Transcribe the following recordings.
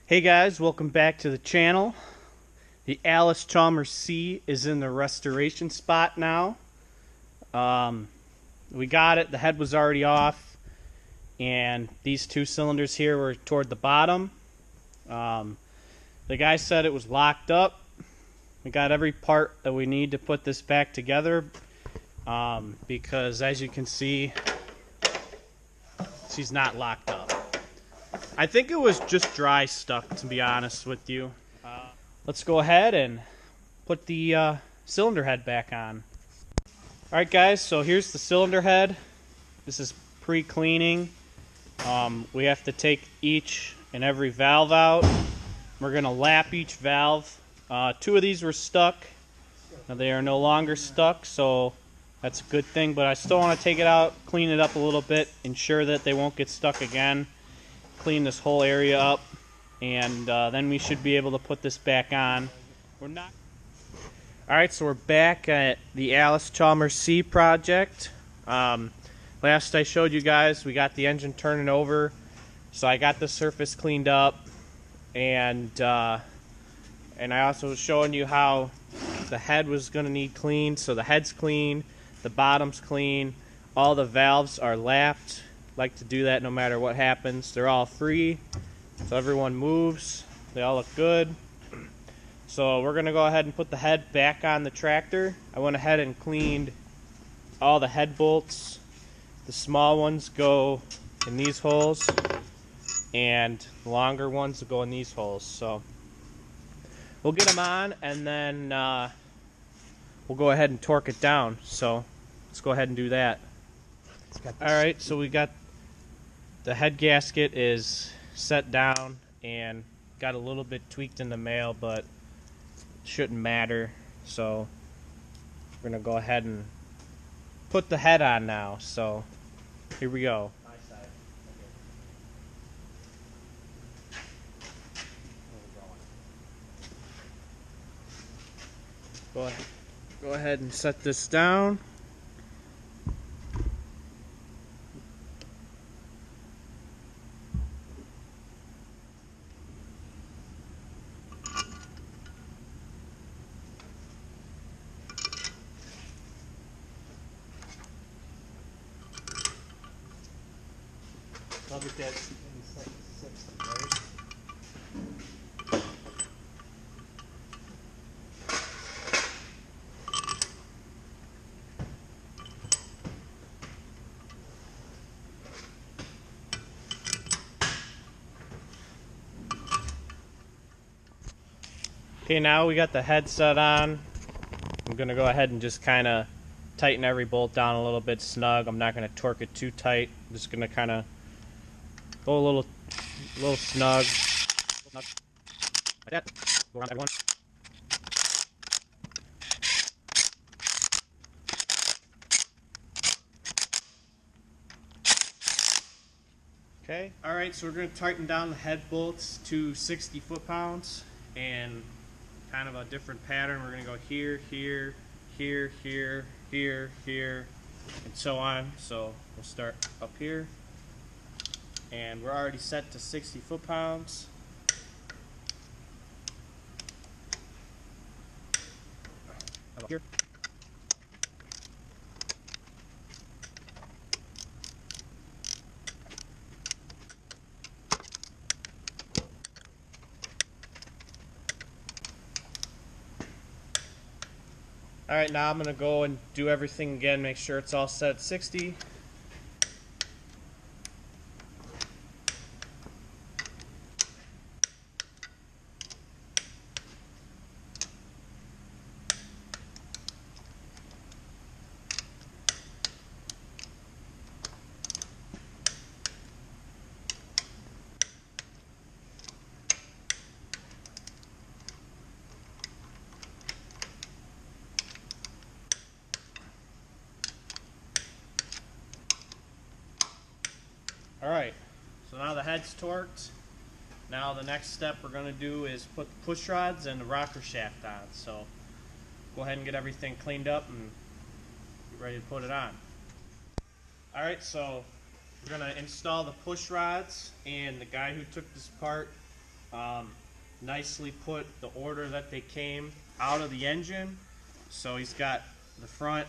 Hey guys, welcome back to the channel. The Allis Chalmers C is in the restoration spot now. We got it, the head was already off, and these two cylinders here were toward the bottom. The guy said it was locked up. We got every part that we need to put this back together, because as you can see, she's not locked up. I think it was just dry stuck, to be honest with you. Let's go ahead and put the cylinder head back on. Alright guys, so here's the cylinder head. This is pre-cleaning. We have to take each and every valve out. We're going to lap each valve. Two of these were stuck. Now they are no longer stuck, so that's a good thing, but I still want to take it out, clean it up a little bit, ensure that they won't get stuck again. Clean this whole area up, and then we should be able to put this back on. Alright, so we're back at the Allis Chalmers C project. Last I showed you guys, we got the engine turning over, so I got the surface cleaned up, and I also was showing you how the head was going to need cleaned. So the head's clean, the bottom's clean, all the valves are lapped. Like to do that no matter what happens. They're all free, so everyone moves. They all look good. So we're gonna go ahead and put the head back on the tractor. I went ahead and cleaned all the head bolts. The small ones go in these holes, and the longer ones will go in these holes. So we'll get them on, and then we'll go ahead and torque it down. So let's go ahead and do that. Alright, so we got the head gasket is set down and got a little bit tweaked in the mail, but shouldn't matter. So we're going to go ahead and put the head on now. So here we go. Go ahead and set this down. Probably that's in 60, right? Okay, now we got the head set on. I'm going to go ahead and just kind of tighten every bolt down a little bit snug. I'm not going to torque it too tight. I'm just going to kind of go a little snug. Like that. Go around everyone. Okay. Alright, so we're going to tighten down the head bolts to 60 foot-pounds, and kind of a different pattern. We're going to go here, here, here, here, here, here, and so on. So we'll start up here, and we're already set to 60 foot-pounds. How about here? Alright, now I'm going to go and do everything again, make sure it's all set at 60. Alright, so now the head's torqued. Now the next step we're going to do is put the push rods and the rocker shaft on. So go ahead and get everything cleaned up and get ready to put it on. Alright, so we're going to install the push rods, and the guy who took this apart nicely put the order that they came out of the engine. So he's got the front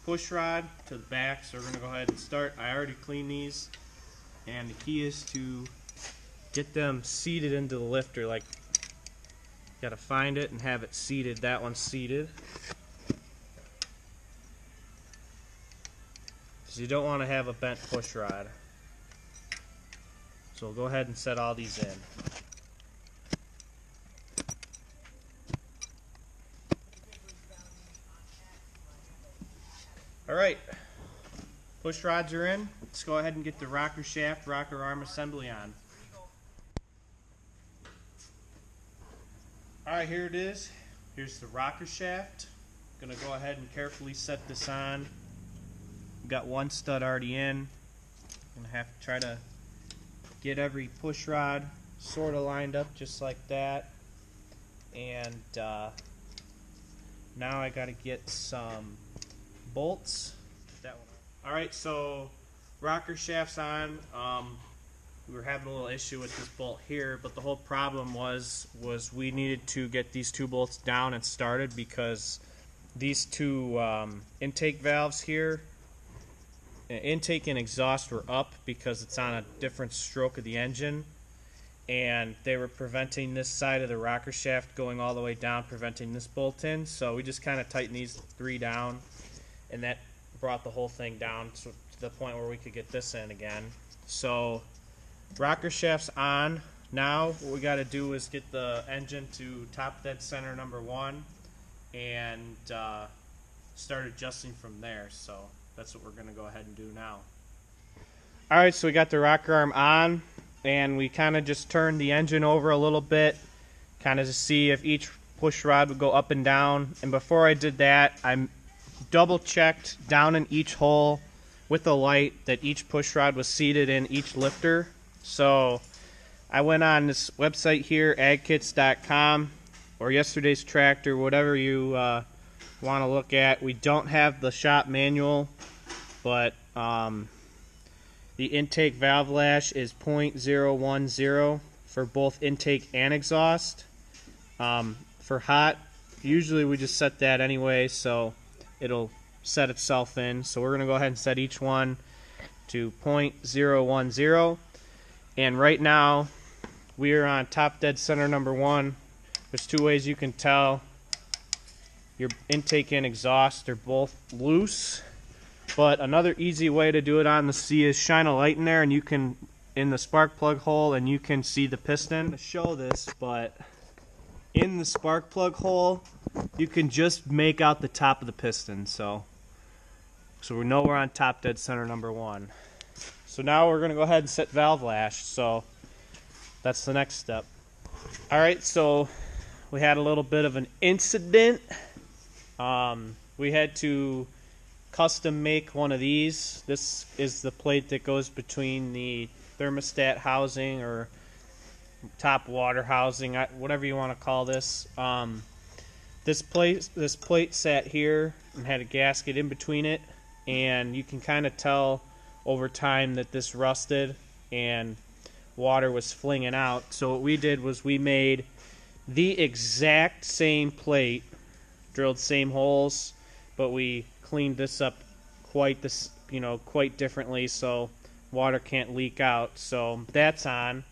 push rod to the back, so we're going to go ahead and start. I already cleaned these, and the key is to get them seated into the lifter. Like, you got to find it and have it seated. That one's seated. So you don't want to have a bent push rod. So we'll go ahead and set all these in. Alright, push rods are in. Let's go ahead and get the rocker shaft, rocker arm assembly on. Alright, here it is. Here's the rocker shaft. Gonna go ahead and carefully set this on. Got one stud already in. Gonna have to try to get every push rod sort of lined up just like that. And now I gotta get some bolts. Alright, so rocker shaft's on. We were having a little issue with this bolt here, but the whole problem was we needed to get these two bolts down and started because these two intake valves here, intake and exhaust, were up because it's on a different stroke of the engine, and they were preventing this side of the rocker shaft going all the way down, preventing this bolt in. So we just kind of tightened these three down, and that brought the whole thing down to the point where we could get this in again. So rocker shaft's on. Now what we got to do is get the engine to top dead center number 1 and start adjusting from there. So that's what we're going to go ahead and do now. Alright, so we got the rocker arm on, and we kind of just turned the engine over a little bit, kind of to see if each push rod would go up and down. And before I did that, I double checked down in each hole with a light that each push rod was seated in each lifter. So I went on this website here, agkits.com, or Yesterday's Tractor, whatever you want to look at. We don't have the shop manual, but the intake valve lash is 0.010 for both intake and exhaust. For hot, usually we just set that anyway, so it'll set itself in. So we're going to go ahead and set each one to 0.010. And right now we are on top dead center number 1. There's two ways you can tell. Your intake and exhaust are both loose, but another easy way to do it on the C is shine a light in there, and you can, in the spark plug hole, and you can see the piston. To show this, but in the spark plug hole you can just make out the top of the piston. So we know we're on top dead center number 1. So now we're going to go ahead and set valve lash. So that's the next step. Alright, so we had a little bit of an incident. We had to custom make one of these. This is the plate that goes between the thermostat housing or top water housing, whatever you want to call this. This plate sat here and had a gasket in between it, and you can kind of tell over time that this rusted and water was flinging out. So what we did was we made the exact same plate, drilled same holes, but we cleaned this up quite differently so water can't leak out. So that's on.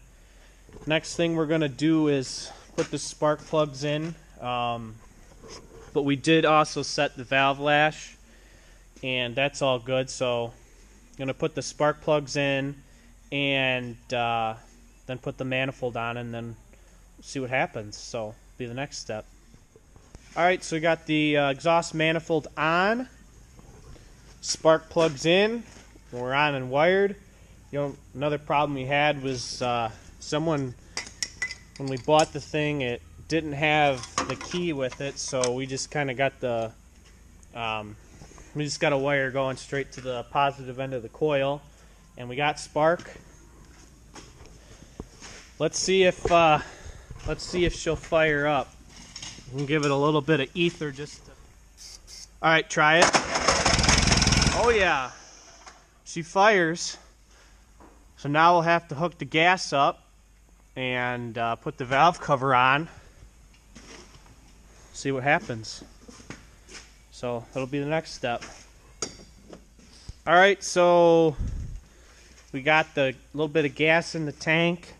Next thing we're going to do is put the spark plugs in, but we did also set the valve lash, and that's all good. So I'm going to put the spark plugs in and then put the manifold on, and then see what happens. So be the next step. Alright, so we got the exhaust manifold on, spark plugs in, we're on and wired. Another problem we had was someone, when we bought the thing, it didn't have the key with it, so we just kind of got we just got a wire going straight to the positive end of the coil, and we got spark. Let's see if she'll fire up. We can give it a little bit of ether just to... Alright, try it. Oh yeah, she fires. So now we'll have to hook the gas up and put the valve cover on. See what happens. So that'll be the next step. All right, so we got the little bit of gas in the tank.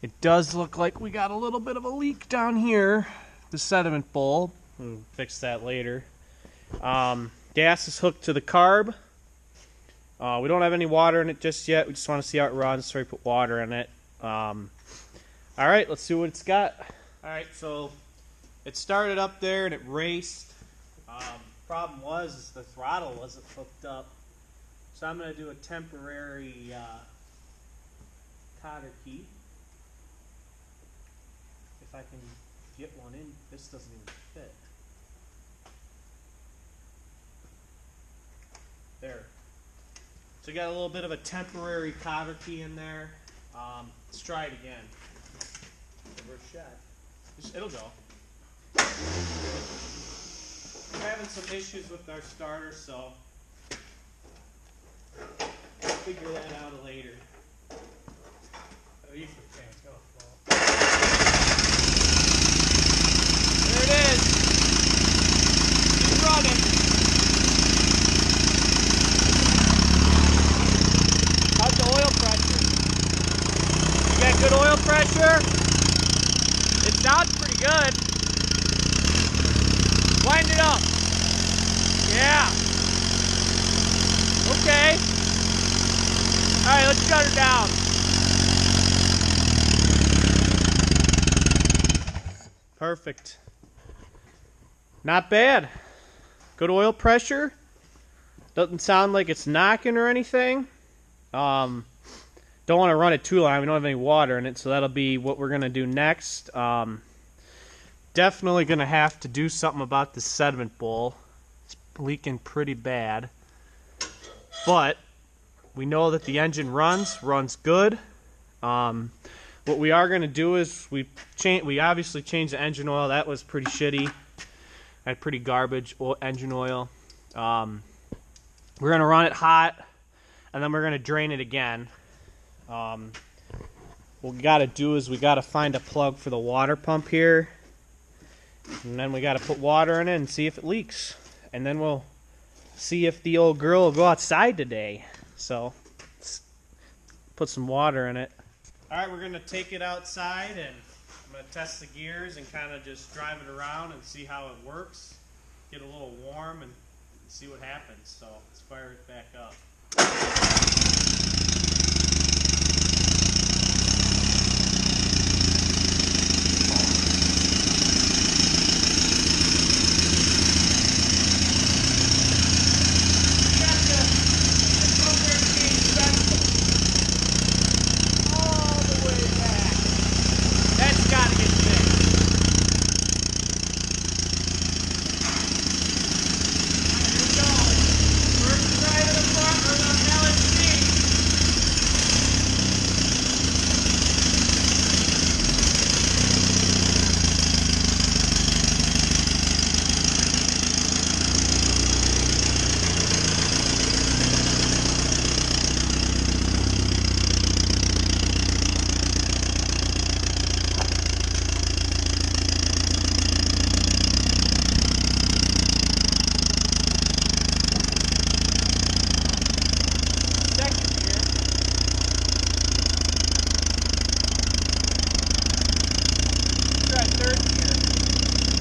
It does look like we got a little bit of a leak down here, the sediment bowl. We'll fix that later. Gas is hooked to the carb. We don't have any water in it just yet. We just want to see how it runs, so we put water in it. All right, let's see what it's got. All right, so it started up there and it raced. Problem was is the throttle wasn't hooked up. So I'm going to do a temporary cotter key. If I can get one in, this doesn't even fit. There. So you got a little bit of a temporary cotter key in there. Let's try it again. Reverse shot. It'll go. We're having some issues with our starter, so we'll figure that out later. Oh, you can go. There it is. It's running. How's the oil pressure? You got good oil pressure? It sounds pretty good. Wind it up. Yeah. Okay. Alright, let's shut her down. Perfect. Not bad. Good oil pressure. Doesn't sound like it's knocking or anything. Don't want to run it too long. We don't have any water in it, so that'll be what we're going to do next. Definitely going to have to do something about the sediment bowl. It's leaking pretty bad. But we know that the engine runs good. What we are going to do is we obviously changed the engine oil. That was pretty shitty. I had pretty garbage engine oil. We're going to run it hot, and then we're going to drain it again. What we got to do is we got to find a plug for the water pump here. And then we got to put water in it and see if it leaks. And then we'll see if the old girl will go outside today. So let's put some water in it. All right, we're going to take it outside and I'm going to test the gears and kind of just drive it around and see how it works. Get a little warm and see what happens. So let's fire it back up.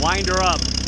Wind her up.